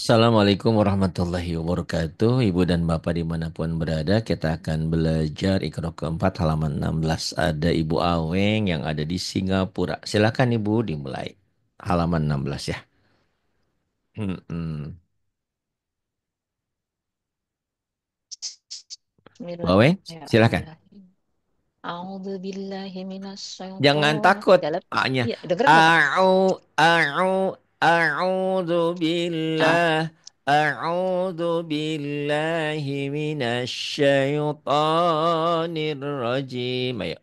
Assalamualaikum warahmatullahi wabarakatuh. Ibu dan Bapak dimanapun berada, kita akan belajar Iqra keempat halaman 16. Ada Ibu Aweng yang ada di Singapura. Silakan Ibu dimulai. Halaman 16 ya. Hmm. Bu Aweng, silakan. Bismillahirrahmanirrahim. A'udzu billahi Jangan minasyaitonir takut. dalam. A-nya. Iya, dengeran nggak, Kak? A'udzu Ah, billah. A'udzu billahi minasyaitonir rajim. Ayo.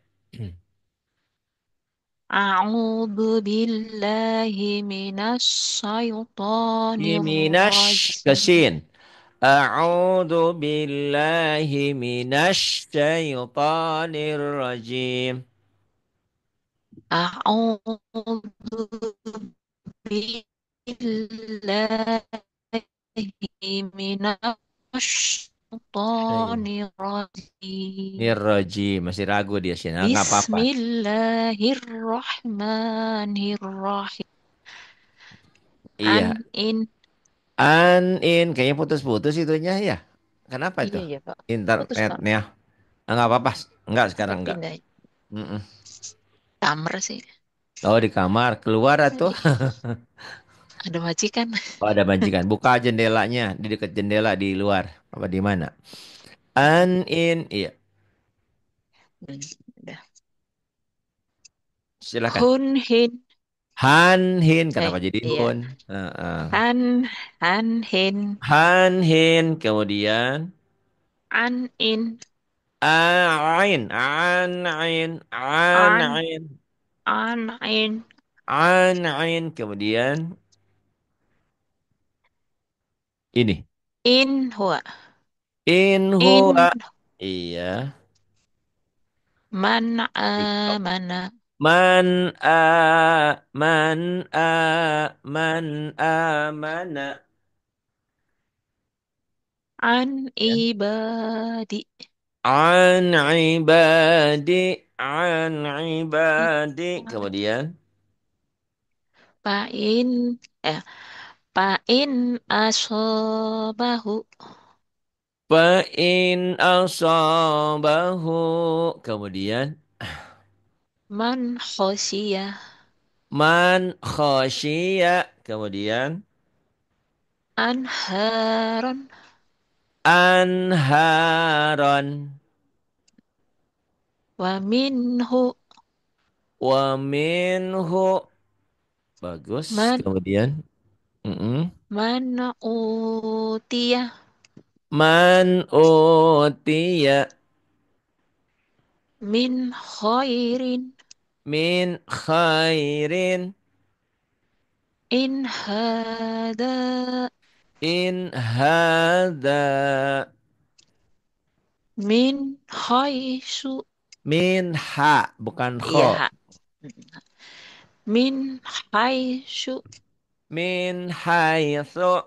A'udzu billahi minasyaitonir Minash rajim. kesin. A'udzu billahi minasy syaithanir rajim. A'udzu billahi Syai- minasyaitonir rajim. Nirrajim. Masih ragu dia sih. Nah, nggak apa-apa. Bismillahirrahmanirrahim. Iya. In. An kayaknya putus-putus itunya ya. Kenapa itu? Iya ya Pak. Putus Pak. Internetnya. Ah, nggak apa-apa. Nggak Saya sekarang nggak. pindah Mm-mm. kamar sih. Oh di kamar keluar atau? Ada majikan. Oh ada majikan. Buka jendelanya di dekat jendela di luar. Apa di mana? Iya. Udah. Silakan. Hun hin. Han kenapa jadi Iya. hun? Heeh. Han hin. Kemudian An in. An An in. kemudian ini In huwa. in huwa In iya man Ikut. mana. Man amana An ya. ibadi. An ibadi kemudian Pain. Eh. Pain asobahu. fa in asabahu kemudian Man khosiyah. man khasyiya kemudian Anharon. anharon Wa minhu. wa minhu bagus Man kemudian mm-mm. man utiyah. Man utiya Min khairin. min khairin In hada. in hadza Min khaisu. min ha bukan kho Iya. Min khaisu. min haitsu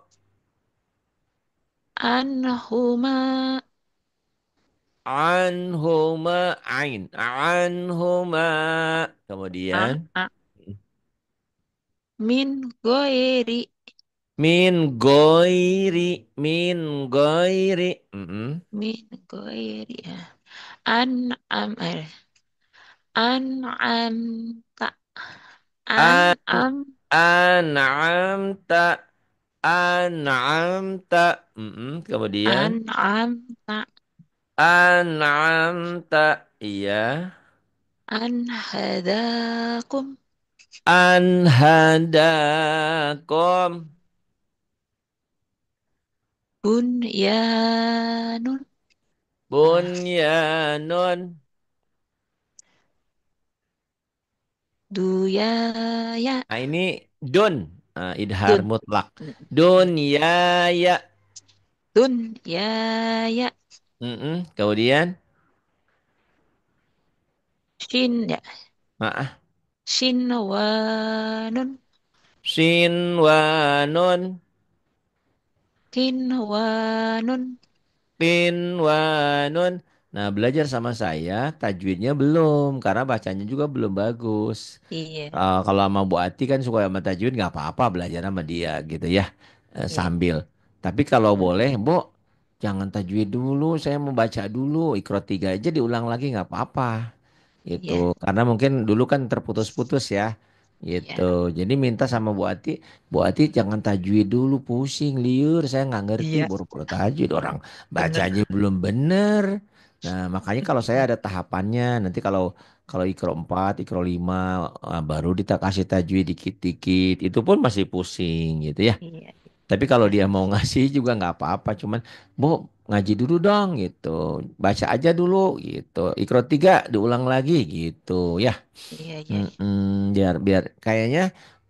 Anhuma. anhuma Ah, kemudian ah. Min goiri. min goiri Min goiri. An an'amta. an An'am. an'amta an'amta kemudian An'amta. an'amta iya Anhadakum. anhadakum Bunyanun. Ah, bunyanun Duyaya. nah ini dun idhar Dun. mutlak dunyaya Dunyaya. kemudian Shin ya. ah Shinwanun. sinwanun Kinwanun. Pinwanun. Nah, belajar sama saya, tajwidnya belum, karena bacanya juga belum bagus. Iya. Kalau sama Bu Ati kan suka sama tajwid, nggak apa-apa belajar sama dia gitu ya. Iya. sambil. Tapi kalau boleh, Mm-mm. Bo, jangan tajwid dulu. Saya mau baca dulu. Iqra 3 aja diulang lagi nggak apa-apa. Gitu. Iya. Karena mungkin dulu kan terputus-putus ya. Gitu. Iya. Jadi minta sama Bu Ati jangan tajwid dulu, pusing, liur. Saya nggak ngerti Iya. boro-boro tajwid. Orang Bener. bacanya belum bener. Nah, makanya kalau saya Mm-mm. ada tahapannya. Nanti kalau kalau Iqra 4, Iqra 5, baru kita kasih tajwid dikit-dikit. Itu pun masih pusing gitu ya. Iya. Tapi kalau Iya. dia mau ngasih juga nggak apa-apa. Cuman, Bu, ngaji dulu dong gitu. Baca aja dulu gitu. Ikro 3 diulang lagi gitu ya. Iya. Iya. Biar biar kayaknya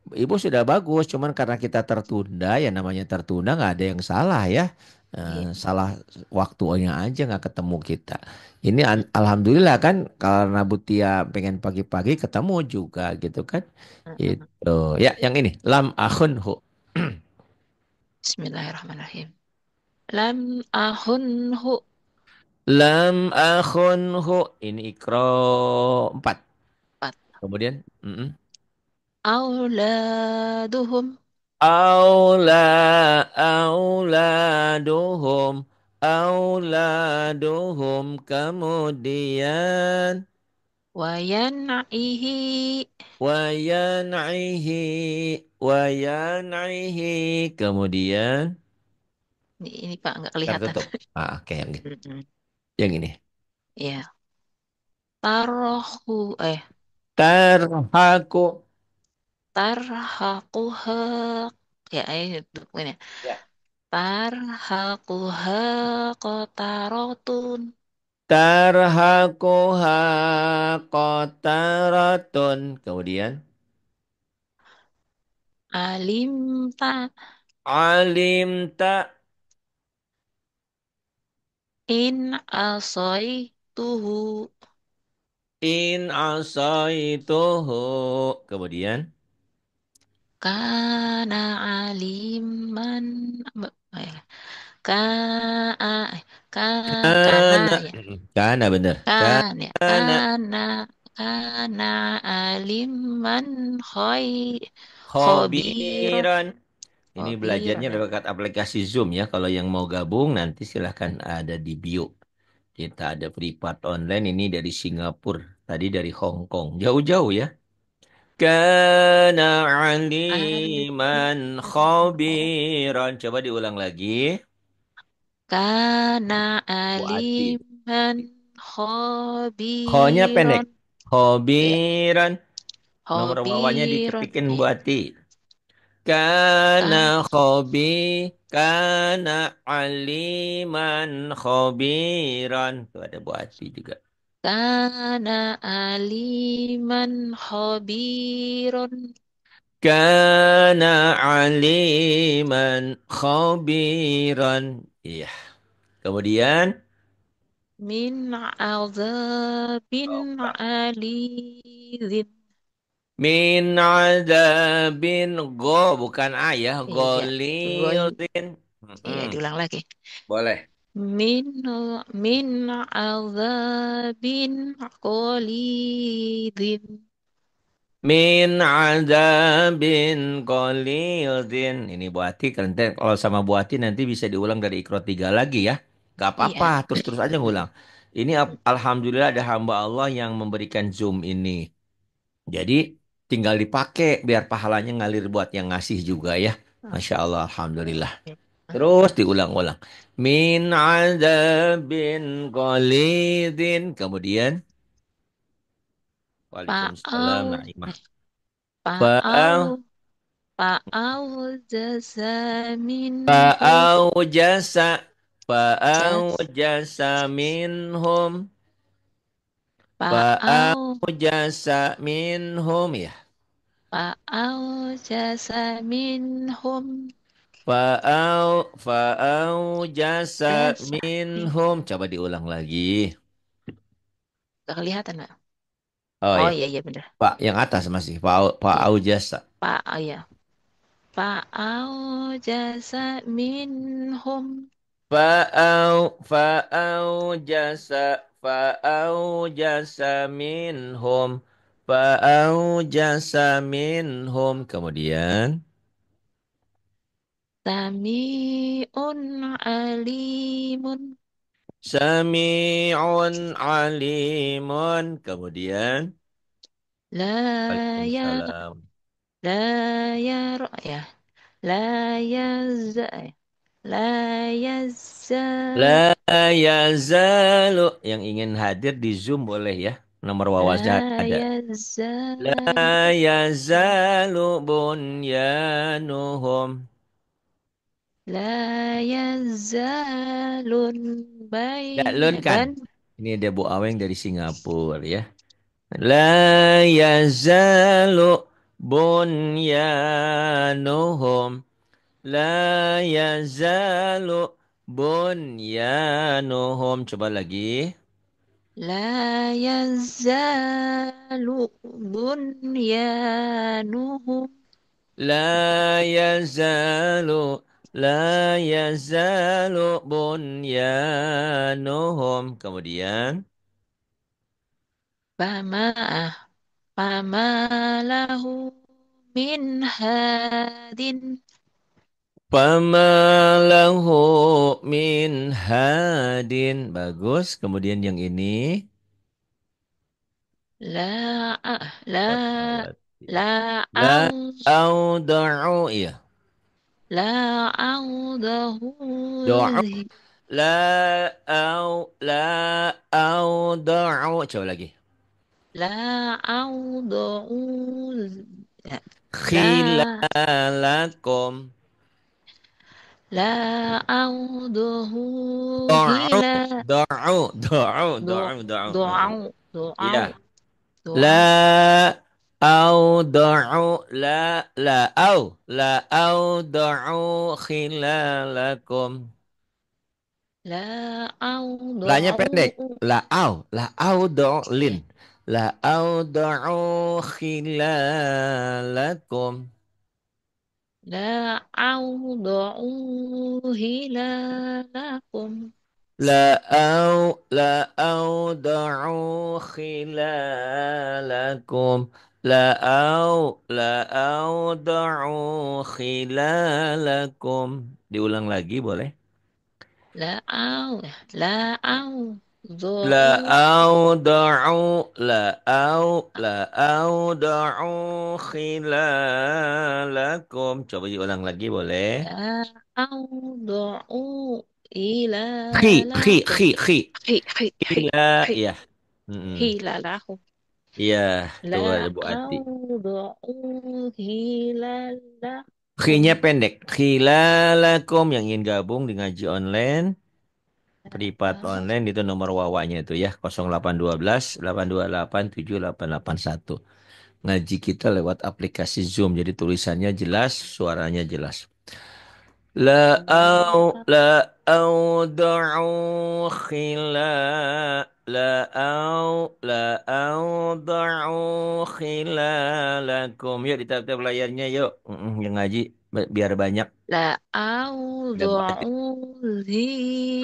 Ibu sudah bagus. Cuman karena kita tertunda ya namanya tertunda nggak ada yang salah ya. Iya. Salah waktunya aja nggak ketemu kita. Ini Mm, alhamdulillah kan karena Butia pengen pagi-pagi ketemu juga gitu kan. mm. Itu ya yang ini lam akhunhu. Bismillahirrahmanirrahim. Lam ahunhu. Lam akhunhu. Ini ikro 4. Pat. Kemudian. Mm-mm. Auladuhum. Auladuhum. Auladuhum. Kemudian. Wayanaihi. Wayan'ihi. Wayan'ihi. Kemudian. Ini Pak nggak kelihatan. Tertutup. Oke yang ini. Mm-mm. Yang ini. Iya. Tarohu. Tarhaku. Tarhaquha. Ya, ini. Ya. Tarhaquha qatarotun. Tarhaquha qataratun. Kemudian. Alimta Alimta in asoituhu. in asaituhu. Kemudian. Kana aliman. Eh, ka ka kana Kana. ya. Kana bener. Kan ya. Kana Kana aliman khobiron. khobiran. Ini belajarnya Khobiron ya. lewat aplikasi Zoom ya. Kalau yang mau gabung nanti silahkan ada di bio. Kita ada privat online ini dari Singapura. Tadi dari Hong Kong. Jauh-jauh ya. Kana aliman Aliman. khabiran. Coba diulang lagi. Kana Bu Ati. aliman Kho-nya pendek. khobiron. Ya, Khabiran. Nomor wawanya khobiron. diketikin Bu Ya, Ati. Kana ka, khobi. Kana aliman khabiran. Tuh ada Bu Ati juga. kana aliman khobiron. Kana aliman khabiran. Iya. Kemudian. Min azabin alizin. Min adabin go bukan ayah Iya, gol. golilin. Iya, Mm-mm. diulang lagi. Boleh. Min min azabin qalidin. Min adabin golilin. Ini Bu Ati nanti kalau sama Bu Ati nanti bisa diulang dari Iqra 3 lagi ya. Gak apa-apa, Iya. terus-terus aja ngulang. Ini alhamdulillah ada hamba Allah yang memberikan Zoom ini. Jadi tinggal dipakai biar pahalanya ngalir buat yang ngasih juga ya. Masya Allah, alhamdulillah. Terus diulang-ulang. Min adabin qalidin. Kemudian. Waalaikumsalam. Pa'au, Naimah. Fa'au. pa'au, pa'au jazaminhu, Fa'au jasa. Fa'au jas, jasa minhum. pa'au, Fa'au jasa minhum. Ya. pa'au jazaminhum, Fa'au jasa jazamin. minhum. Coba diulang lagi. Gak kelihatan, Pak. Oh Oh ya. iya, iya bener. Pak, yang atas masih. Iya, Fa'au jasa. iya. Pa'au jazaminhum, Fa'au jasa minhum. Fa'au jasa minhum. Kemudian. Sami'un alimun. Sami'un alimun. Kemudian, La ya Waalaikumsalam. la ya ya. La yazza. La yazza. La yazalu. Yang ingin hadir di Zoom boleh ya. Nomor wawasnya La ada. yazzalu. La yazalu bunyanuhum. La yazalun Gak lun kan? ban. Ini ada Bu Aweng dari Singapura ya. La yazalu bunyanuhum. La yazalu bunyanuhum. Coba lagi. La yazalu bunyanuhum. La yazalu. La yazalu bunyanuhum. Kemudian. Fama fama lahu min hadin. Pamalahu min hadin. Bagus. Kemudian yang ini. La Fatmawati. la La au auda'u. Iya. la audahu Do'u. La auda'u. Coba lagi. la audahu la Khilalakum. la audahu Do'u. hila Do'u. Do'u. do Do'u. Do'u. doau doau Iya. doau La auda'u la auda'u khilalakum. la La-nya pendek. audahu La auda'u lin. ya La auda'u khilalakum. la audahu hilalakum La auda'u khilalakum. La auda'u khilalakum. Diulang lagi boleh? la au la La audahu auda'u khilalakum. Coba diulang lagi boleh? la audahu hilalakum Khi. hi hi hi Ila, hi iya. Mm-mm. hilalakum Iya, tuh ada la Bu Ati. audahu hilalakum Khi-nya pendek. Khilalakum yang ingin gabung di ngaji online, privat online itu nomor wawanya itu ya 0812 828 7881. Ngaji kita lewat aplikasi Zoom jadi tulisannya jelas, suaranya jelas. La au da'u da'u khilalakum. Yuk di tab layarnya yuk. Yang ngaji biar banyak. la Ada banyak. audahu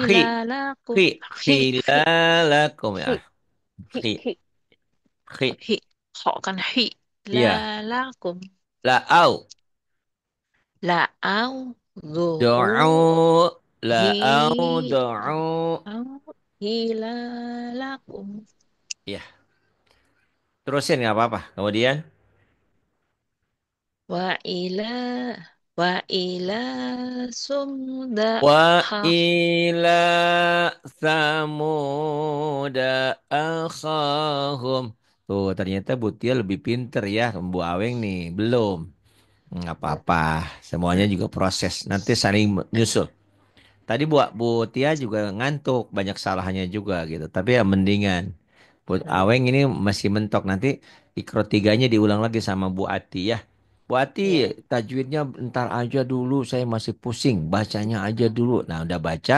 Khi hilalakum khi hi hi khilalakum ya. hi hi Khi hi khi. hi họ kan hi Iya. lalakum La au la audahu da'u la au hi da'u. hilalakum Iya. Terusin nggak apa-apa. Kemudian wa ila wa ila sumda wa ha ila samuda akhahum. Tuh, ternyata Butia lebih pinter ya. Bu Aweng nih, belum. Nggak apa-apa. Semuanya juga proses. Nanti saling nyusul. Tadi Bu Tia juga ngantuk. Banyak salahnya juga gitu. Tapi ya mendingan. Bu Aweng ini masih mentok. Nanti ikro tiganya diulang lagi sama Bu Ati ya. Bu Ati, ya tajwidnya ntar aja dulu. Saya masih pusing. Bacanya aja dulu. Nah udah baca.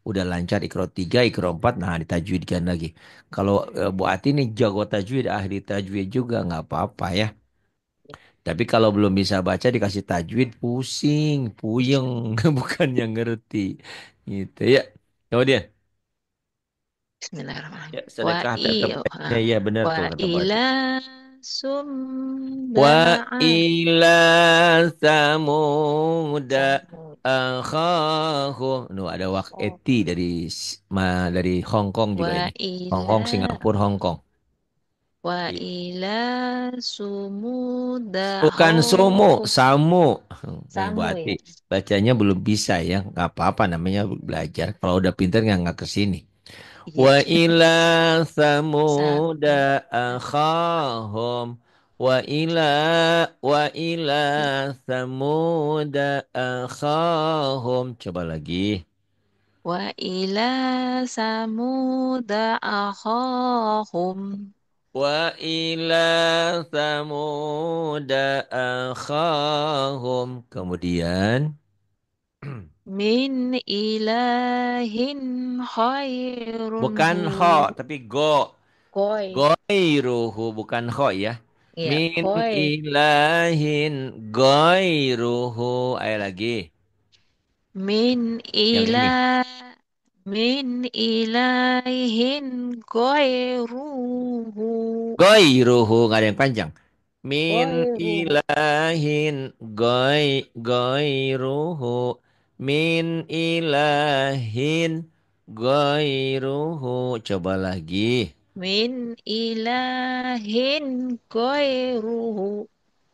Udah lancar ikro tiga, ikro empat. Nah ditajwidkan lagi. Kalau Bu Ati ini jago tajwid, ahli tajwid juga. Nggak apa-apa ya. Tapi kalau belum bisa baca dikasih tajwid pusing, puyeng, bukan yang ngerti. Gitu ya. Kemudian, Bismillahirrahmanirrahim ya wa sedekah tetap i ya, ya benar wa tuh kata Bu Ati. ila Wa sumda'a ila samuda. akhahum. Nuh ada wak Oh. eti dari dari Hong Kong juga Wa ini. Hong ila Kong, Singapura, Hong Kong. wa I- ila sumuda Bukan sumu, samu. Nih Bu samu Ati, ya. bacanya belum bisa ya. Nggak apa-apa namanya belajar. Kalau udah pinter nggak kesini. Iya. Wa ila samuda Samu. akhahum. Wa ila wa ila samuda akhahum. Coba lagi. Wa ila samuda akhahum Wa ila samuda akhahum. Kemudian min ilahin khairun bukan hu. ho tapi go. Koi. Goiruhu bukan ho ya. Iya, Min koi. ilahin goiruhu. Ayo lagi. Min Yang ini. ilah min ilahin ghairuhu. Goiruhu nggak ada yang panjang. Min Ghairuhu. ilahin goiruhu. Min ilahin goiruhu. Coba lagi. Min ilahin ghairuhu.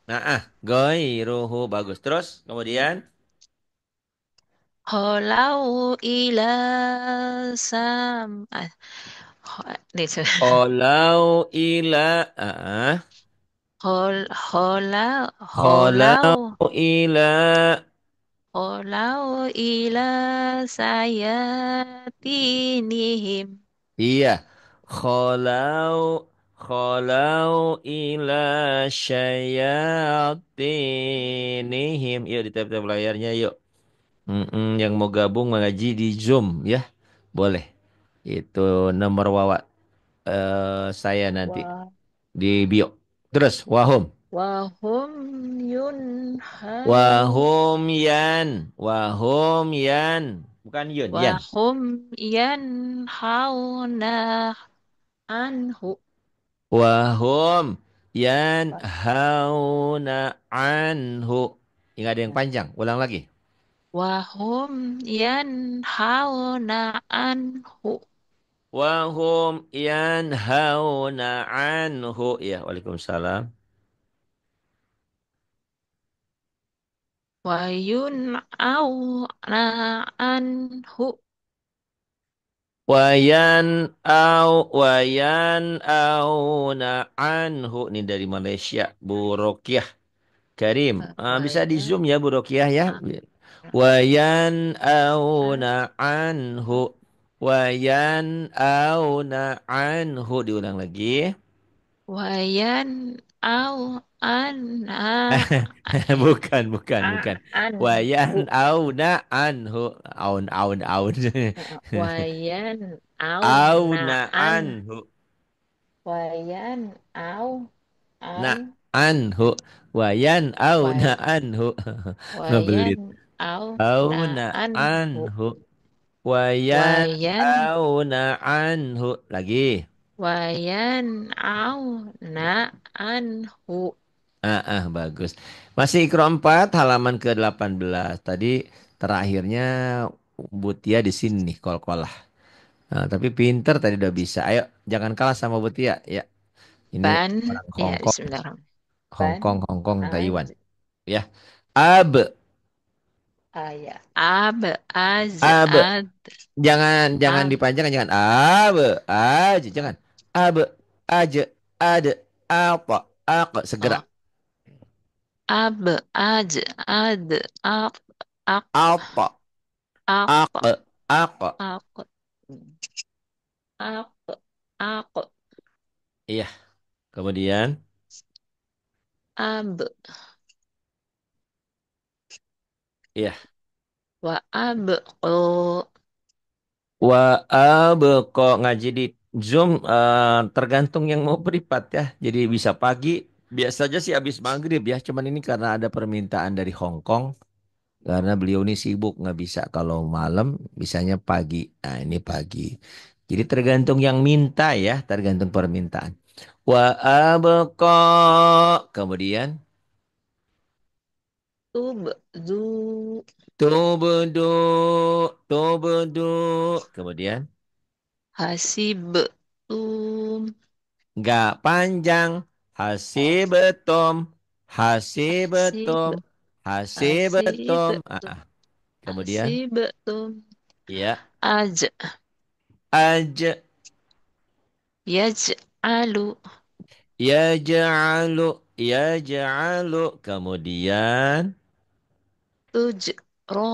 Nah, goiruhu bagus. Terus kemudian. Halau ila sam. Nih, Kholau ila Halau, kholau halau, ila halau ila sayatinihim. iya kholau kholau ila syayatinihim yuk di tab-tab layarnya yuk. Yang mau gabung mengaji di Zoom ya boleh itu nomor wawa saya nanti Wah, di bio terus wahum wahum yunhau. wahum yan bukan yun yan. Wahum yanhauna anhu. Wahum yanhauna anhu. Nggak ada yang panjang. Ulang lagi. Wahum yanhauna anhu. Wahum yanhauna anhu. Ya, Waalaikumsalam. Wayun'auna anhu. Wayan anhu. Ini dari Malaysia. Bu Rokiah Karim. Bisa di Wayan. Zoom ya Bu Rokiah ya. Wayan anhu. Wayan anhu. Diulang lagi. Wayan au Bukan, bukan, bukan. Wayan anhu. anhu. Aun. Wayan au an. Anhu. Wayan Na au anhu. Wayan wa, anhu. wayan Ngebelit. au Auna anhu. anhu. Wayan Wayan anhu. Lagi. wayan au anhu. Bagus. Masih Iqra 4 halaman ke-18. Tadi terakhirnya Butia di sini nih kol-kolah. Nah, tapi pinter tadi udah bisa. Ayo, jangan kalah sama Butia ya. Ini Ban orang ya Hong Kong, Bismillahirrahmanirrahim. Hong Ban Kong, Hong Kong, Taiwan. aj Ya. Ab, ayah ab az ab. ad Jangan ab dipanjangkan, jangan. Ab, aja, jangan. Ab, aja, ada, apa, segera. oh, ab aj ad ak ak Apa, ak ak. ak ak ak Iya. Kemudian, ab iya. wa ab Kok ngaji di Zoom tergantung yang mau privat ya. Jadi bisa pagi, biasa aja sih habis maghrib ya. Cuman ini karena ada permintaan dari Hong Kong, karena beliau ini sibuk nggak bisa kalau malam, bisanya pagi. Nah ini pagi. Jadi tergantung yang minta ya, tergantung permintaan. Wa abqa. Kemudian tub zu Tubdu, tubdu. Kemudian hasibtum, nggak panjang. Hasibetum, hasib, hasibetum, hasibetum. hasibtum, Kemudian hasibtum, ya aj, aj yaj'alu, yaj'alu yaj'alu. Kemudian tujro,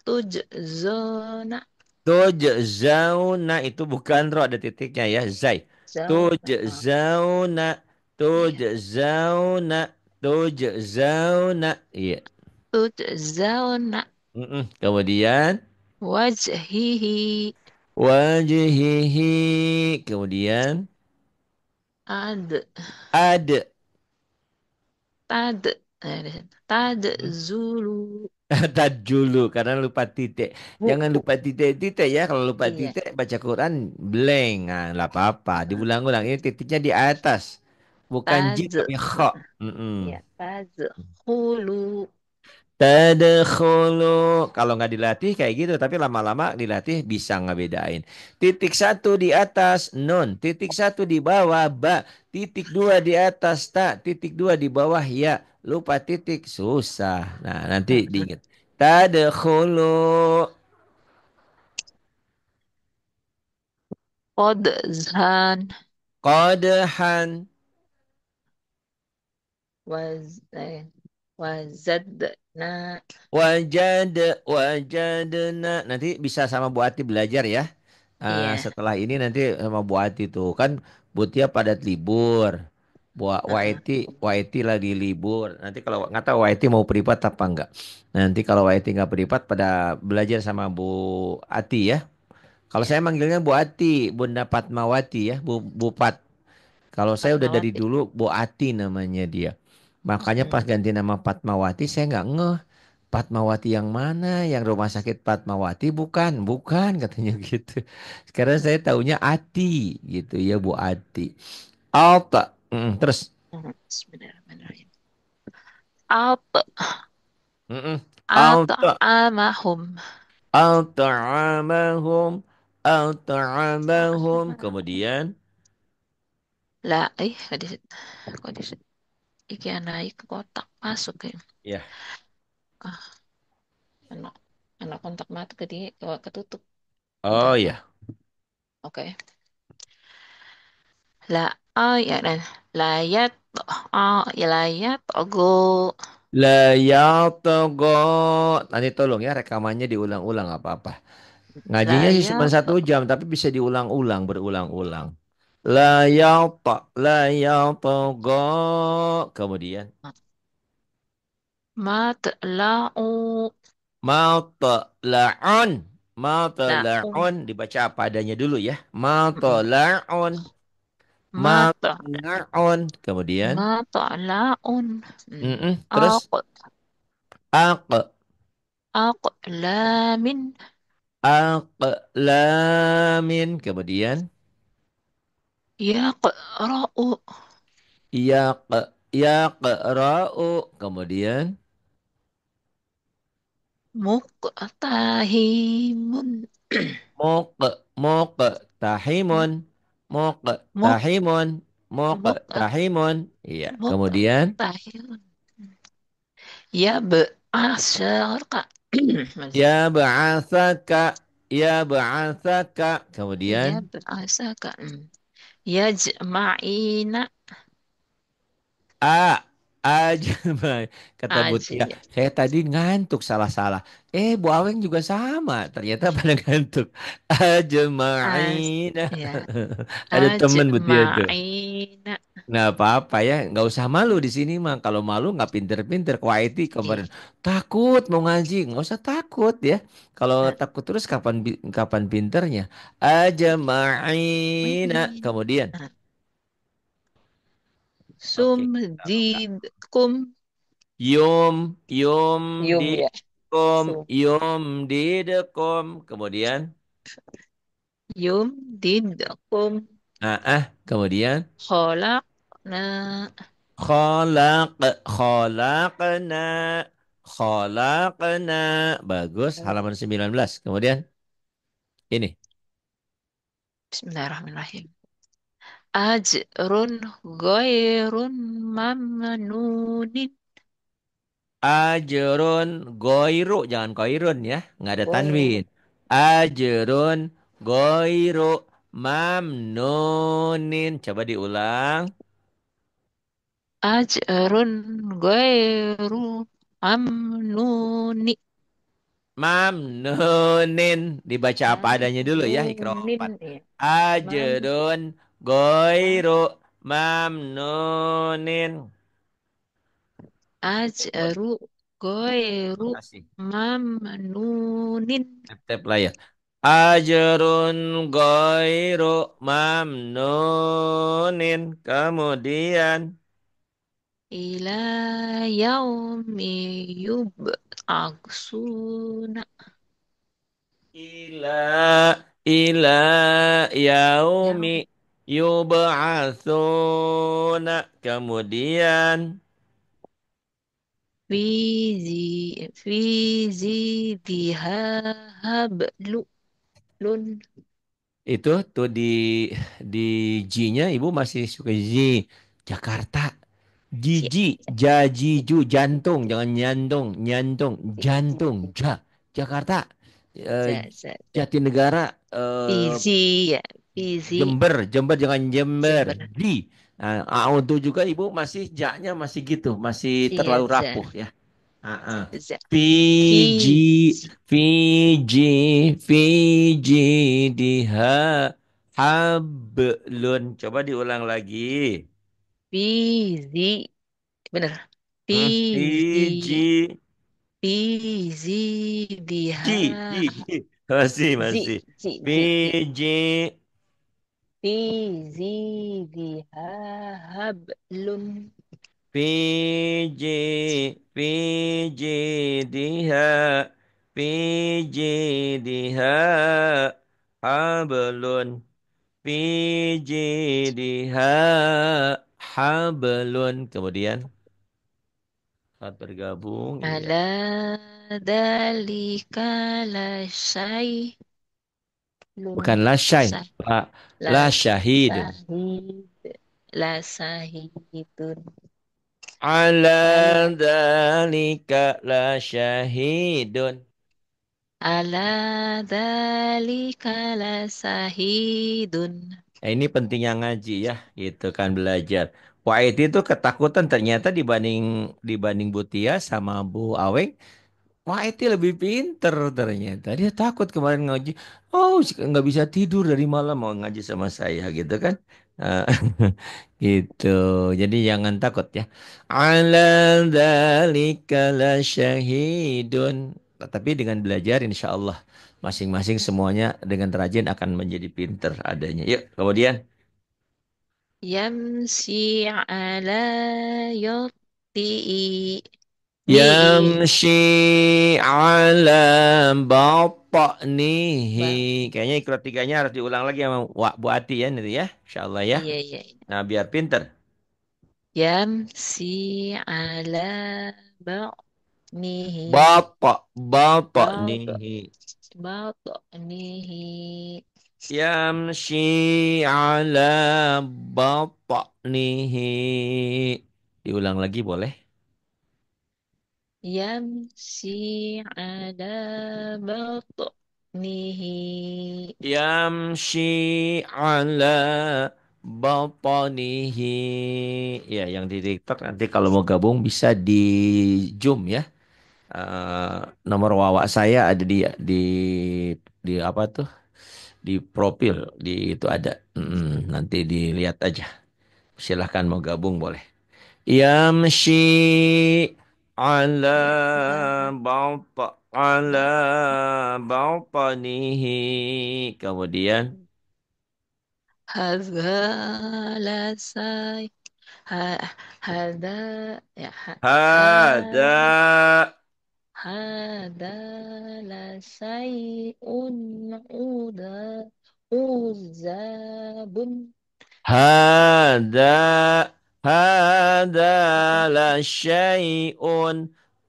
tujzona, tujzauna itu bukan ro ada titiknya ya zai. zauna, Tujzauna, iya, tujzauna, tujzauna. Iya. tujzauna, Kemudian wajhihi, wajhihi. Kemudian ad, ad. tad, tad, Mm. zulu, Tajulu karena lupa titik. bu, Jangan bu, lupa titik-titik ya. Kalau lupa iya, titik baca Quran blank. Nah, lah apa-apa. Diulang-ulang. Ini titiknya di atas. Bukan jim taz, tapi kha. Mm-mm. iya, taz, hulu, Tadkhulu. Kalau nggak dilatih kayak gitu, tapi lama-lama dilatih bisa ngebedain. Titik satu di atas nun, titik satu di bawah ba, titik dua di atas ta, titik dua di bawah ya. Lupa titik susah. Nah, nanti diingat. Tadkhulu qadzhan, qadhan waz, wazadna, wajad wajadna. Nanti bisa sama Bu Ati belajar ya. iya, Setelah ini nanti sama Bu Ati tuh kan Bu Tia pada libur. heeh, Waiti lagi libur. Nanti kalau nggak tahu Waiti mau privat apa enggak. Nanti kalau Waiti nggak privat pada belajar sama Bu Ati ya. Kalau iya, saya manggilnya Bu Ati, Bunda Fatmawati ya, Bu Pat. Kalau saya udah dari Fatmawati, dulu Bu Ati namanya dia. Makanya pas hmm, ganti nama Fatmawati saya nggak ngeh. Fatmawati yang mana? Yang rumah sakit Fatmawati bukan, bukan katanya gitu. Sekarang saya taunya Ati gitu ya Bu Ati. Alta. Terus. bismillahirrahmanirrahim, at, Mm-mm. Alta. at'amahum, Al-ta'amahum. Al-ta'amahum. Kemudian. la, kok di iki naik ke kotak masuk ya, Ya. ah, anak, anak kontak mati ke dia, ketutup, bentar, Oh ya. oke, la, ya, dan layat, ya layat, ogo, La yaltago. Nanti tolong ya rekamannya diulang-ulang apa-apa. Ngajinya sih cuma layat, 1 jam, tapi bisa diulang-ulang, berulang-ulang. La la yaltago. Kemudian. mat, lau, Malta'la'un. laun, Malta'la'un. Dibaca apa adanya dulu ya. Malta'la'un. mata, Malta'la'un. Kemudian. mata, laun, Terus. aku, Aq. aqlamin, Aqlamin. Kemudian. yaqra'u, Yaq. Yaqra'u. Kemudian. muqtahimun, Muq. Muq. Tahimun. Muq. muk, Tahimun. Muq. muk, Tahimun. Iya. Kemudian. muqtahimun, ya be'asyar, Kak. Masih. Ya ba'athaka. Ya ba'athaka. Ya Kemudian. be'asa, Kak. Ya jma'ina, A. Ajma. Kata aja Butia. ya. Saya tadi ngantuk salah-salah. Bu Aweng juga sama. Ternyata pada ngantuk. As, Ajma'in. ya. Ada temen Butia tuh. Ajma'ina. Nggak apa-apa ya. Nggak usah malu di sini mah. Kalau malu nggak pinter-pinter. Ke IT Iya. kemarin. Takut mau ngaji. Nggak usah takut ya. Kalau takut terus kapan pinternya. Ajma'ina. Kemudian. Oke. Taruh, Kak. Sumdidkum. Yum Yum ya. Sum. di dekom. Kemudian, Yumdidkum. kemudian Kholaqna. khalaq khalaqna Khalaqna. Bagus, halaman 19. Kemudian ini. Bismillahirrahmanirrahim. Ajrun ghairun mamnunin. Ajrun goiru. Jangan koirun ya. Nggak ada Ghairu. tanwin. Ajrun goiru mamnunin. Coba diulang. Ajrun ghairu mamnuni. Mamnunin. Dibaca apa adanya dulu ya. Iqra Mamnunin 4. ya. Mam Ajrun goiru mamnunin. Coba. ajru ghairu Kasih. mamnunin. Tap lah ya. Ajrun goiru mamnunin. Kemudian Ila yaumi yub'atsuna. ila ila yaumi Yaum yub'atsuna. Kemudian fizi diha hablun. itu tuh di J-nya ibu masih suka J. Jakarta. Si, Jiji, jajiju, jantung, jangan nyantung, nyantung, fizi, jantung, Jakarta, eh, za, za, za. Jatinegara, Fizi ya, fizi Jember, Jember jangan Jember, Jember. Nah, untuk juga ibu masih jaknya masih gitu, masih Iya, terlalu za, rapuh ya. Ah, ah. za. Fiji, Fizi, Fiji, Fiji, diha, hablun. Coba diulang lagi. fizi, bener. Fizi, Fiji. fizi diha, Ji. Masih, zi, masih. zi. Fiji, Fizi diha hablun. Fiji, Fiji, diha, Fiji, diha, hablun, Fiji, diha, hablun. Kemudian saat bergabung, iya. Ala dalika la syai'un. Bukan la syai, Sa- la la syahidun. sahid. La sahidun. Ala Ala dzalika la syahidun. ala dalika la sahidun. Ini pentingnya ngaji ya, gitu kan belajar. Wah itu ketakutan ternyata dibanding dibanding Butia sama Bu Aweng. Wah itu lebih pinter ternyata. Dia takut kemarin ngaji. Oh nggak bisa tidur dari malam mau ngaji sama saya gitu kan. Eh, gitu. Jadi jangan takut ya. Ala dzalika lasyahidun. Tapi dengan belajar insya Allah masing-masing semuanya dengan rajin akan menjadi pinter adanya. Yuk kemudian. Yamsi ala yoti'i ni'i. Yamshi ala batnihi. Ba- Kayaknya ikrar tiganya harus diulang lagi sama Bu Ati ya nanti ya. Insya Allah ya. Iya, iya. Nah biar pinter. Yamsi ala ba'nihi. Ba'd Batnihi. ba'dnihi. Yamshi ala batnihi. Diulang lagi boleh? Yamsi ala ba'dnihi. Yamshi ala batnihi. Ya, yang di TikTok nanti kalau mau gabung bisa di Zoom ya. Eh, nomor wawak saya ada di apa tuh? Di profil di itu ada. Nanti dilihat aja. Silahkan mau gabung boleh. Yamshi ala ala batnihi. Kemudian Hadza la say. Ha, hadza ya hada hadza la sayun uzabun. hada hada la syai'un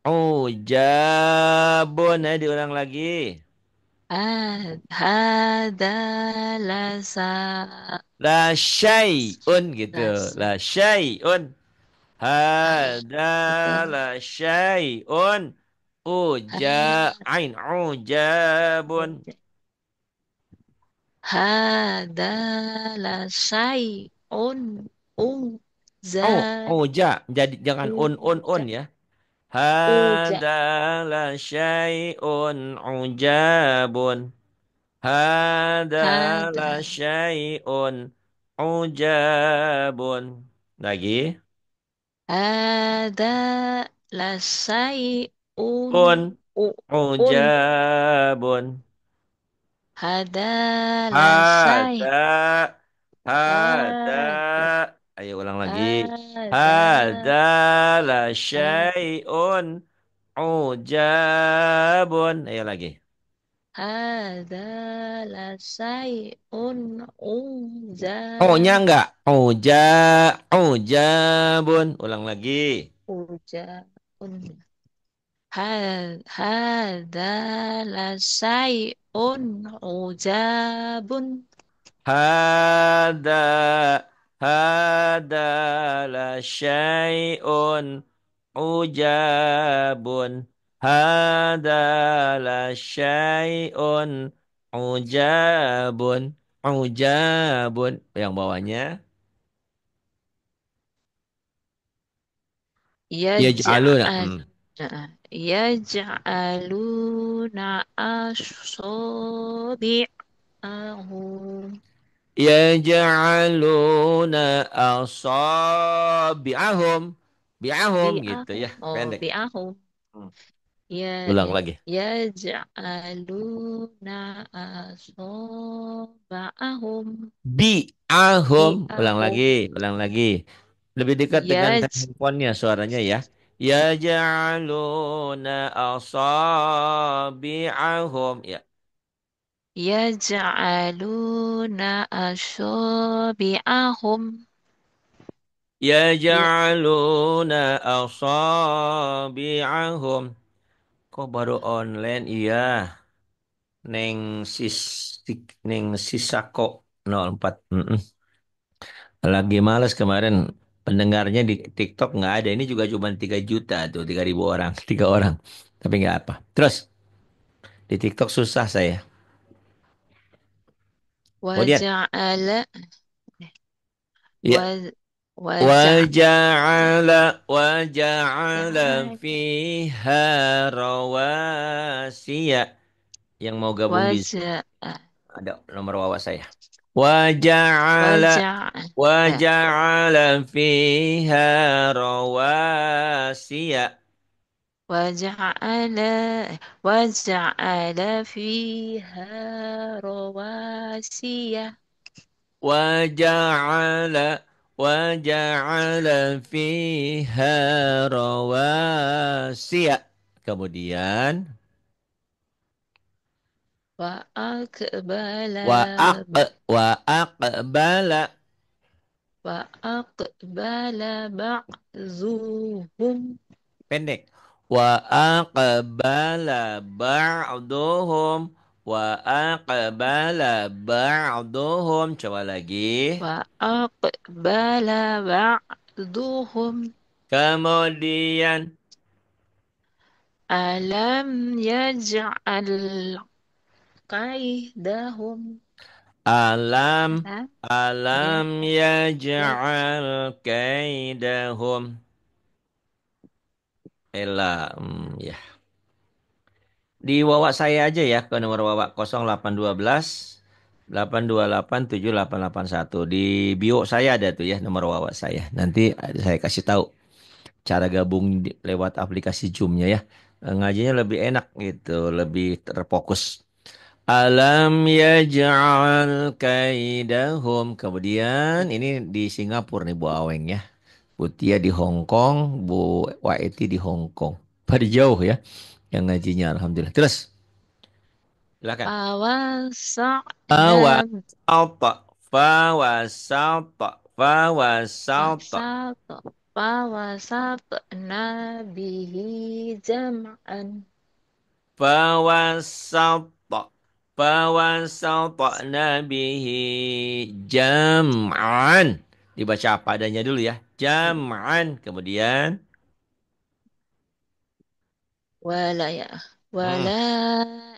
Ujabun. Diulang lagi. Hada lasa La syai'un gitu. lasa. La syai'un. Hai. Hada Ada. la syai'un. Ain ujabun. Hada la syai'un uza Jadi jangan un uja ya. uja Hada la syai'un ujabun. Hada la hada syai'un ujabun. Lagi. hada la syai'un Un un ujabun. hada la syai' Hada. Hada. hada Ayo ulang lagi. Hada hada la hada syai'un ujabun. Ayo lagi. hada la syai'un uza Oh-nya enggak. Ujabun. Ulang lagi. uja hada la syai'un ujabun Hada. Hada la syai'un ujabun. Hada la syai'un ujabun. Ujabun. Yang bawahnya. Yaj'aluna. yaj'al yaj'aluna asabi'ahum Yaj'aluna asabi'ahum. Bi'ahum gitu ya. Pendek. bi'ahum Hmm. ya Ulang lagi. yaj'aluna asabi'ahum Bi'ahum. Ulang lagi. bi'ahum Ulang lagi. Lebih dekat dengan yaj handphonenya suaranya ya. Yaj'aluna asabi'ahum. Ya. yaj'aluna asabi'ahum bi Yaj'aluna asabi'ahum. Kok baru online? Iya. Neng Sisako 04. Lagi males kemarin pendengarnya di TikTok nggak ada. Ini juga cuma 3 juta tuh, 3.000 orang, 3 orang. Tapi nggak apa. Terus di TikTok susah saya. Kemudian waja'ala ya wa waja' waja'ala ja'ala fiha rawasiya. Yang mau gabung di waja' ada nomor wawa saya. Waja'ala waja'ala waja'ala fiha rawasiya. waja'ala waja'ala fiha rawasiya Waja'ala waja'ala fiha rawasiya. Kemudian wa aqbala wa aq wa aqbala wa aqbala ba'dhuhum pendek. Wa aqbala ba'duhum wa aqbala ba'duhum. Coba lagi. wa aqbala ba'dhuhum Kemudian alam yaj'al kaidahum alam alam ya alam ya yaj'al kaidahum. Ella, ya. Di wawa saya aja ya ke nomor wawa 0812 828 7881. Di bio saya ada tuh ya nomor wawa saya. Nanti saya kasih tahu cara gabung lewat aplikasi Zoom-nya ya. Ngajinya lebih enak gitu, lebih terfokus. Alam yaj'al kaidahum. Kemudian ini di Singapura nih Bu Aweng ya. Bu Tia di Hong Kong, Bu Waeti di Hong Kong. Pada jauh ya yang ngajinya alhamdulillah. Terus silakan. fawasalna Fawasalta, fawasalta, fawasalta. wasat Fawasatna bihi jam'an. Fawasata. Fawasatna bihi jam'an. Dibaca apa adanya dulu ya. Jam'an. Kemudian. Wala ya. Hmm. Wala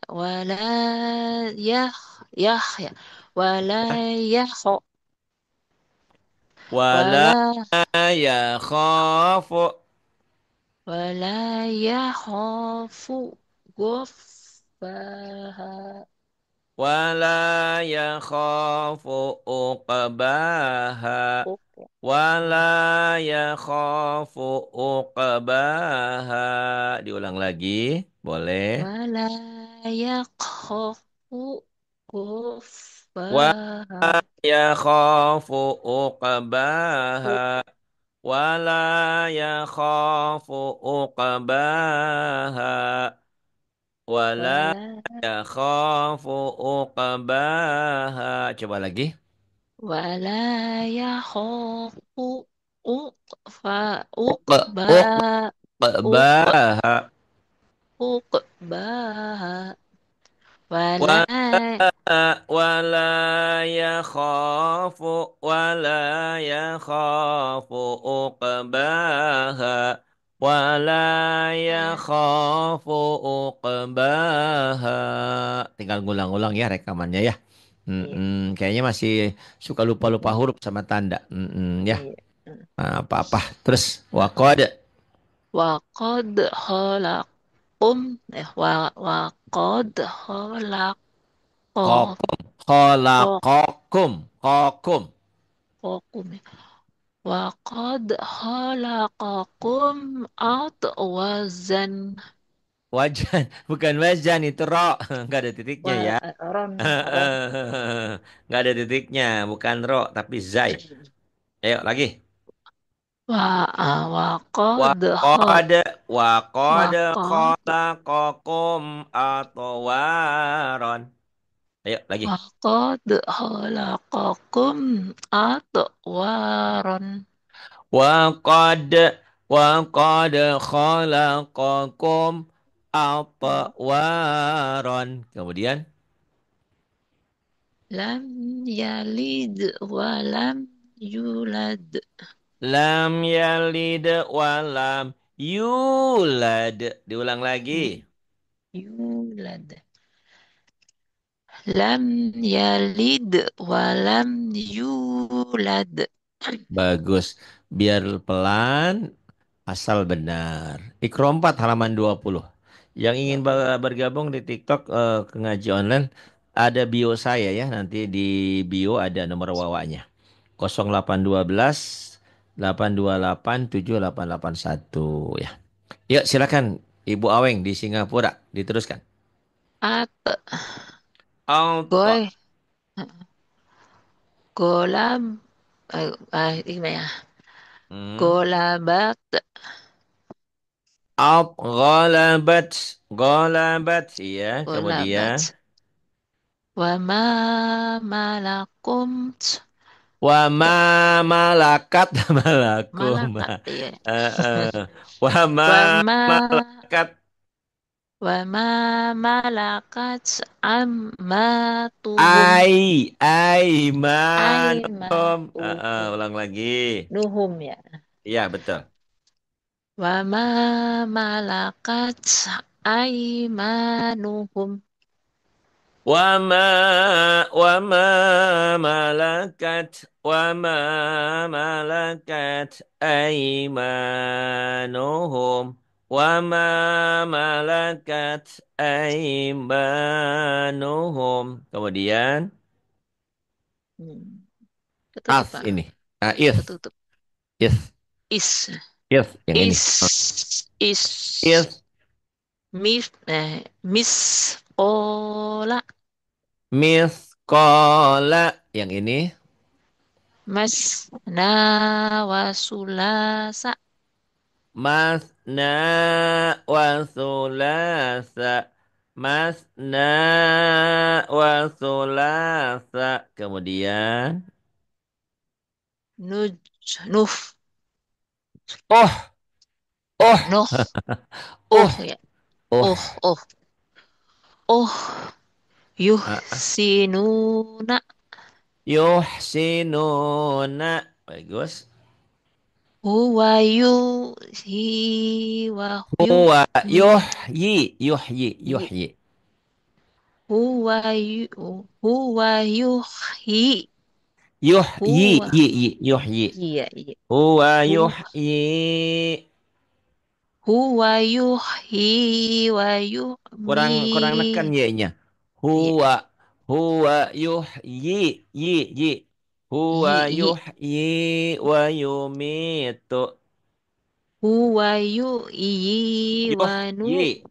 wala yah yah ya. Wala yaho. Wala Wala ya khafu. wala yahofu guffaha. Wala ya khafu uqbaha. Oke. Wala ya khafu uqbaha. Diulang lagi. Boleh. Wala yakhafu guffaha. Ya khafu uqbaha wala ya khafu uqbaha wala Wala ya khafu uqbaha. Coba lagi. wala yakhafu uqfa Uq uqba uq uqbaha uqbaha. Wala wala wala ya khafu wala ya khafu uqbaha wala ya khafu uqbaha. Tinggal ngulang-ulang ya rekamannya ya. iya Kayaknya masih suka lupa-lupa mm-mm, huruf sama tanda. Ya, iya. nah, apa-apa. Terus waqad Wa qad khalaqum wa qad khalaqakum qakum khalaqakum qakum. ya. Wa qad khalaqakum atwazan. Wajan, bukan wajan itu ro. Nggak ada titiknya ya. Ron. Nggak ada titiknya, bukan ro tapi zai. Ayo lagi. Wa qad Waqad waqad wa khalaqakum atwaron. Ayo lagi. qad khalaqakum atwaran. Waqad waqad khalaqakum atwaron. Kemudian Lam yalid wa lam yulad. lam yalid walam yulad. Diulang lagi. Yulad. Lam yalid wa lam yulad. Bagus. Biar pelan, asal benar. Iqra 4 halaman 20. Yang ingin bergabung di TikTok ke ngaji online, ada bio saya ya. Nanti di bio ada nomor wawanya. 0812 828 7881 ya. Yuk silakan Ibu Aweng di Singapura diteruskan. At Alta. goy golam gimana ya? Hmm. Golabat Ghalabat. Ghalabat. Iya. Kemudian. golabat. Wa ma malakum Wa ma malakat malakum. malakat ya. Wa ma Wa ma malakat wa ma malakat ammatuhum aimanuhum. aimatuhum. Ulang lagi. Nuhum ya. Iya, betul. Wa ma malakat aimanuhum. Wa ma malakat aimanuhum wa ma malakat aimanuhum. Kemudian Hmm. Ketutup as Pak. ini. If Ketutup. if Is. if yang ini. Is. If Miss ola miskola yang ini. mas na wasulasa Masna wa thulatha. Masna wa thulatha. Kemudian nuj nuf Oh, oh, Noh. oh, Ya. oh. Oh, oh, oh. Ah, Yuhsinuna. yuhsinuna. Bagus. Huwa yuhi wa Huwa yuhmi. Yi. yuhyi. Huwa yuhyi. Yuhyi, Huwa. yuhyi. Iya, iya. Huwa Hu, yuhyi. huwa yuhyi wa Kurang kurang neken yuhmi. y-nya. Iya. Huwa huwa yuhyi yi. Huwa Yi, yi. yuhyi wa yumitu. Huwa yuhyi wa nu. Yuhyi.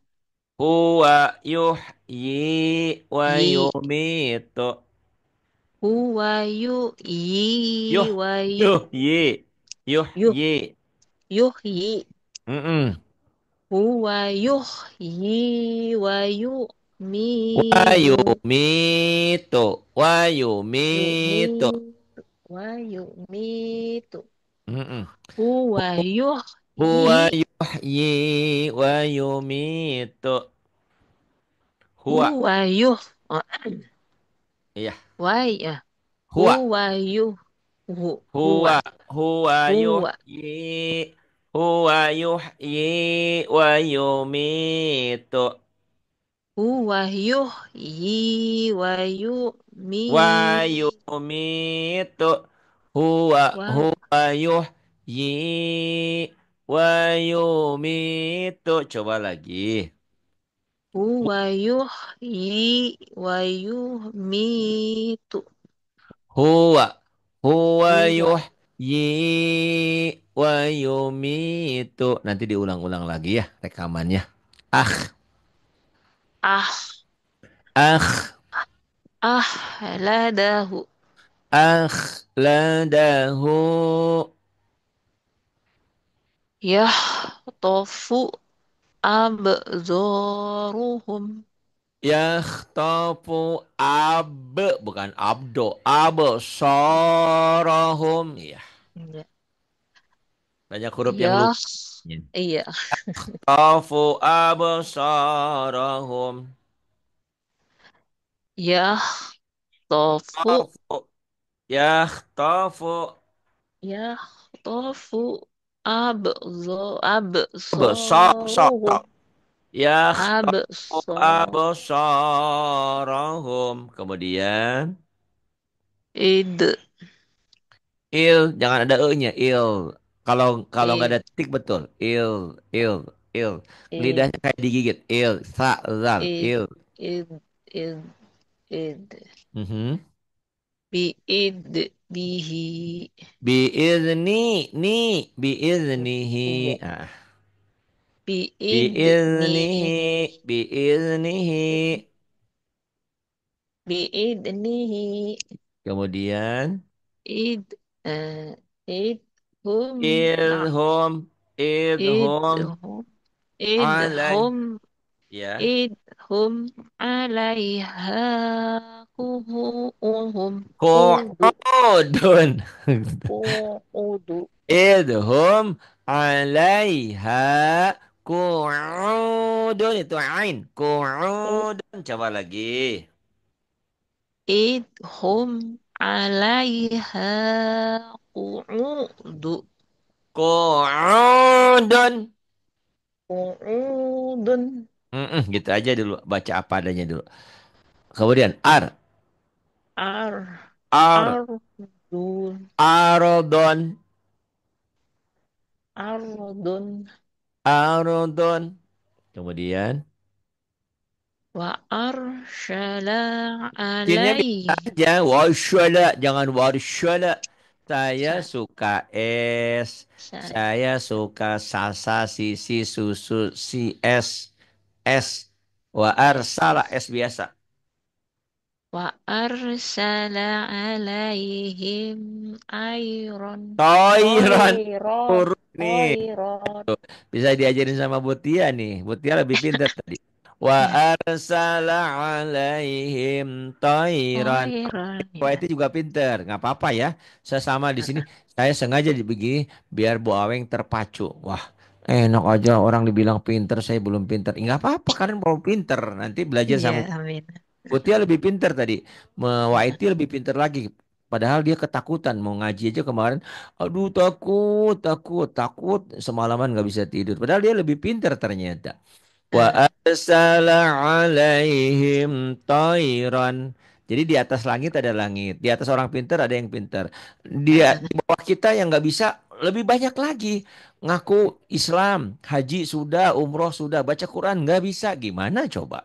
Huwa yuhyi wa Yi. yumitu. Huwa yuhyi Yuh wa yuhyi. yuh Yuhyi. yuhyi. Mm-mm. Huwa yuhyi wa Wa yumitu. yumitu. Wa yumitu. Yumitu wa yumitu. Mm-mm. Huwa Huwa yuhyi. yuhyi wa yumitu. Huwa. Huwa yuh. Iya. Wa ya. Huwa. Huwa yuh. Huwa. Huwa. Huwa Huwa. yuhyi. Huwa yuhyi wa yumitu. Huwa yuhyi wa Wa yumitu. yumitu. Huwa yuhyi wa yumitu. Coba lagi. Huwa yuhyi wa yumitu. Huwa. Huwa Huwa yuhyi wa yumitu. Nanti diulang-ulang lagi ya rekamannya. Ah. ah Ah. ahladahu Akhladahu. yahtofu abzoruhum. Yakhtafu bukan abdo absarahum iya Ya, banyak huruf yang yah lupa. iya. Yakhtafu absarahum. Yahtofu Yakhtafu Yakhtafu yahtofu abzoruhum. Sok Yakhtafu Absor absarahum. Kemudian id jangan ada e-nya kalau kalau nggak id ada titik betul il id lidahnya kayak digigit zal id id id id Mhm. biidnihi. Biiznihi Iya, biiznihi biidnihi. biiznihi Biidnihi. kemudian Id id hum na idhum id idhum hum id alai hum ya id hum alaiha kuhuhum kudu qu'udun kudu. idhum alaiha qu'udun itu ain qu'udun coba lagi Id hum alaiha qu'udu. qu'udun Qu'udun. Gitu aja dulu baca apa adanya dulu kemudian Ar ar ardun. arodon Ardun. arodon kemudian Wa arsala Cinnya bisa alaih. aja wasyala jangan wasyala saya Sa, suka es sa, saya suka sasa sisi susu si es wa es. arsala es biasa Wa arsala alaihim ayron. toiran Toiron. huruf nih Toiron. bisa diajarin sama Butia nih. Butia lebih pintar tadi. Wa arsala alaihim tairan. Toiron Wah ya. itu juga pinter. Nggak apa-apa ya. Saya sama di sini. Saya sengaja begini biar Bu Aweng terpacu. Wah, enak aja orang dibilang pinter, saya belum pinter. Nggak apa-apa, kalian mau pinter. Nanti belajar Iya, sama amin. Mutia lebih pinter tadi. Waiti lebih pinter lagi. Padahal dia ketakutan mau ngaji aja kemarin. Aduh takut, takut, takut. Semalaman nggak bisa tidur. Padahal dia lebih pinter ternyata. Wa Eh, arsala alaihim tairan. Jadi di atas langit ada langit, di atas orang pintar ada yang pintar. Dia eh, di bawah kita yang nggak bisa lebih banyak lagi. Ngaku Islam, haji sudah, umroh sudah, baca Quran nggak bisa. Gimana coba?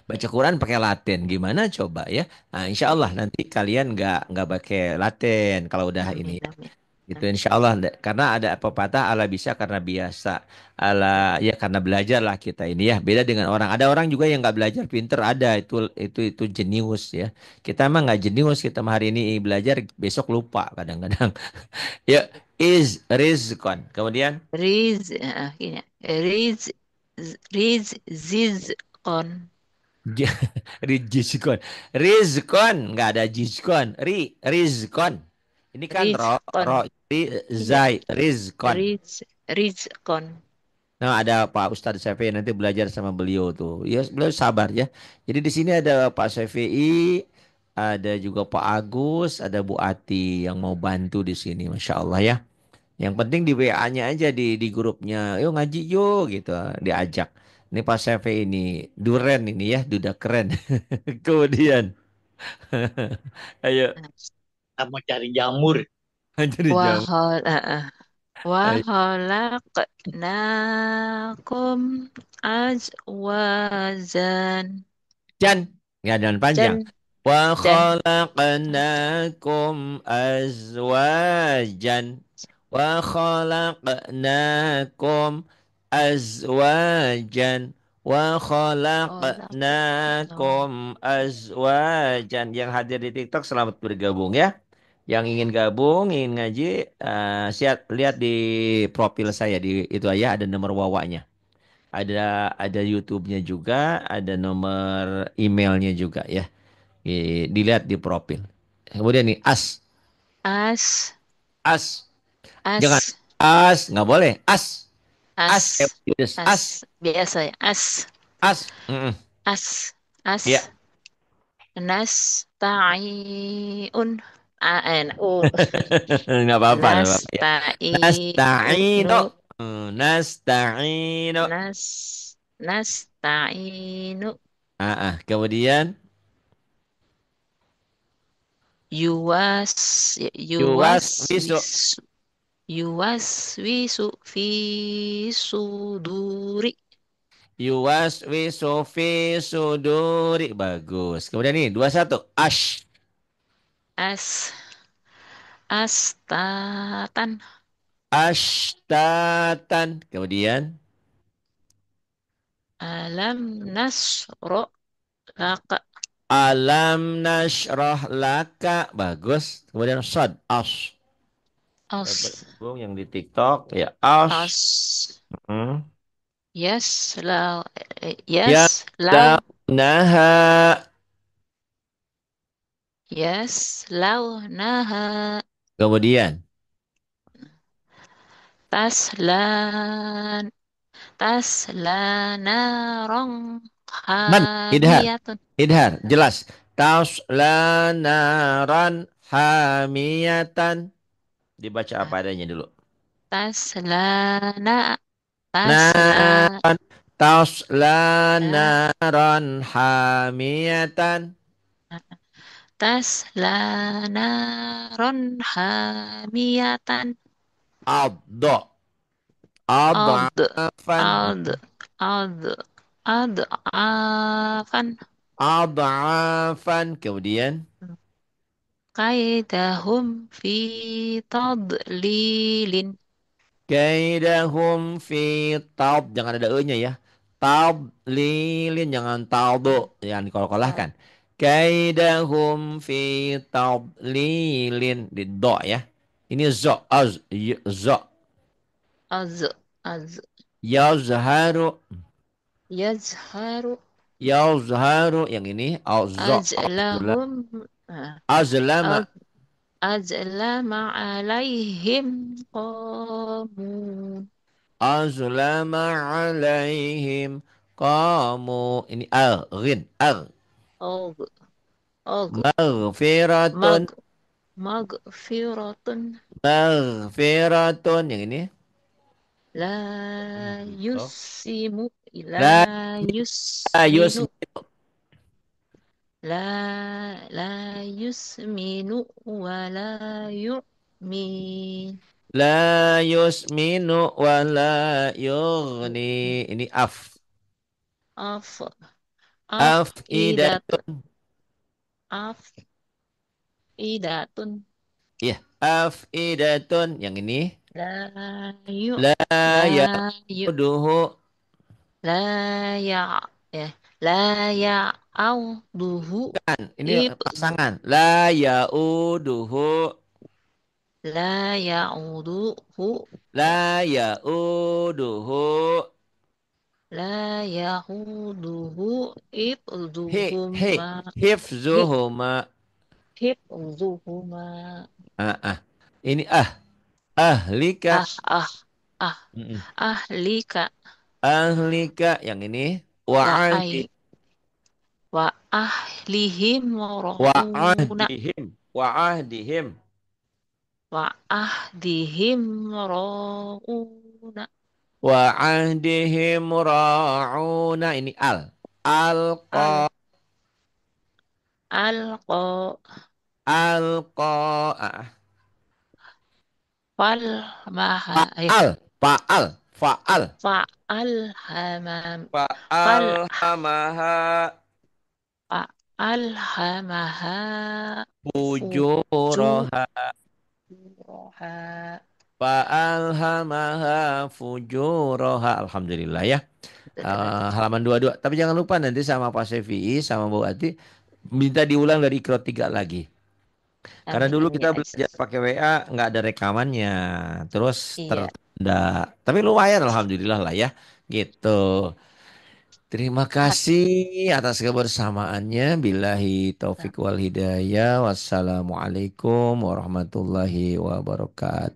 Baca Quran pakai Latin, gimana coba ya? Nah, insya Allah iya, nanti kalian nggak pakai Latin kalau udah ini. amin, amin. Itu Amin. insya Allah karena ada pepatah ala bisa karena biasa, ala ya karena belajar lah kita ini ya, beda dengan orang, ada orang juga yang nggak belajar pinter, ada itu jenius ya. Kita emang nggak jenius, kita mah hari ini belajar besok lupa kadang-kadang. Ya, is rizqan, kemudian Gini. Riz, riz, zizkon. rizqan, rizqan nggak ada jizkon, rizqan ini kan ro Rizkon. ro Iya, zai rizqan. rizkon. Nah, ada Pak Ustadz Syafi'i, nanti belajar sama beliau tuh. Ya, beliau sabar ya. Jadi di sini ada Pak Syafi'i, ada juga Pak Agus, ada Bu Ati yang mau bantu di sini, Masya Allah ya. Yang penting di WA-nya aja di grupnya, yuk ngaji yuk gitu, diajak. Ini Pak Syafi'i ini, Duren ini ya, duda keren. Kemudian, ayo, Kita mau cari jamur. jadi jawab. Wahol, Ayo. waholaknakum azwazan. Jan, nggak ada panjang. Jan, Wa dan khalaqnakum azwajan. Wa khalaqnakum azwajan. Wa kholaknakum. khalaqnakum azwajan. Yang hadir di TikTok selamat bergabung ya. Yang ingin gabung, ingin ngaji, lihat di profil saya di itu aja ada nomor wawanya. Ada YouTube-nya juga, ada nomor emailnya juga ya. Dilihat di profil. Kemudian nih As, as, jangan as, nggak boleh as kayak as, Judas, as. Biasa ya, as, mm-mm. as, Ya, as. Nasta'in. nggak apa-apa, nggak apa-apa ya. Nasta'inu, Nasta'inu. nasta'inu. Nas, nasta'inu. Kemudian Yuwas, yuwas, yuwas wisu, wis, yuwas, wisu, fi suduri. yuwas wisu fi suduri, bagus. Kemudian nih 21 As, astatan. ashtatan. Kemudian Alam nasro laka. alam nashrah laka. Bagus. Kemudian As, berhubung yang di TikTok ya as. as. Hmm. Yes, lau, Ya yes, lau, naha. yes, lau, naha, Kemudian taslan, taslana, rong, man idhar, hamiyatun, jelas. Tasla naran hamiyatan. Dibaca apa adanya dulu. taslana, tasla, Naran, tasla naran hamiyatan. taslana, ron, hamiyatan, Addo. ald, Adafan. ald, ald, ald, afan, Adafan. Kemudian. kaidahum fi tadlilin. Kaidahum fi tab. Jangan ada e-nya ya. Tab lilin. Jangan taldo. Jangan dikolok-kolahkan. Kaidahum fi tab lilin. Di do ya. Ini zo. Zo. Az, az, Yazharu. yazharu, Yazharu. Yang ini. Zo. Alhamdulillah. ajlahum, ah, Azlama. azlama alaihim qamun. Azlama alaihim qamu. Ini rin ar. Og, og, Maghfiratun. mag, magfiratun. Maghfiratun. Yang ini. La Oh. yusimu, la La, la yusminu, yusminu. la yusminu, wa la yu'min. La yusminu wa la yughni. Ini af. Af, Afidatun. afidatun, afidatun. Ya, afidatun. Yang ini. La yu, La la yu, ya'uduhu. la ya, ya, la ya, duhu, Ini ibdu, pasangan. La ya'uduhu. la ya, duhu, ya. La ya'uduhu. La yahuduhu He. ibduhuma hi Hifzuhuma. hibduhuma. Ah. Ini ahlika. Ah ah ah Mm-mm. ahlika Ahlika. Yang ini. wa Wa'ahdi. ai wa ahlihim rauna Wa'ahdihim. Wa'ahdihim. wa ahdihim rauna Wa'ahdihim ra'una. Ini al. al Alqa. alqa Alqa. fal maha Fa'al. Fa'al. Fa'al. fa alhamam fal Fa'alhamaha fa alhamaha fujuraha. fujuraha. Fa'alhamaha fujuraha. Alhamdulillah ya. Halaman 22. Tapi jangan lupa nanti sama Pak Sefi sama Bu Ati minta diulang dari Ikro 3 lagi. Karena Amin, dulu amin ya kita belajar Aisyah. pakai WA nggak ada rekamannya. Terus Iya, tertunda. Tapi lumayan alhamdulillah lah ya. Gitu. Terima kasih atas kebersamaannya. Billahi taufik wal hidayah. Wassalamualaikum warahmatullahi wabarakatuh.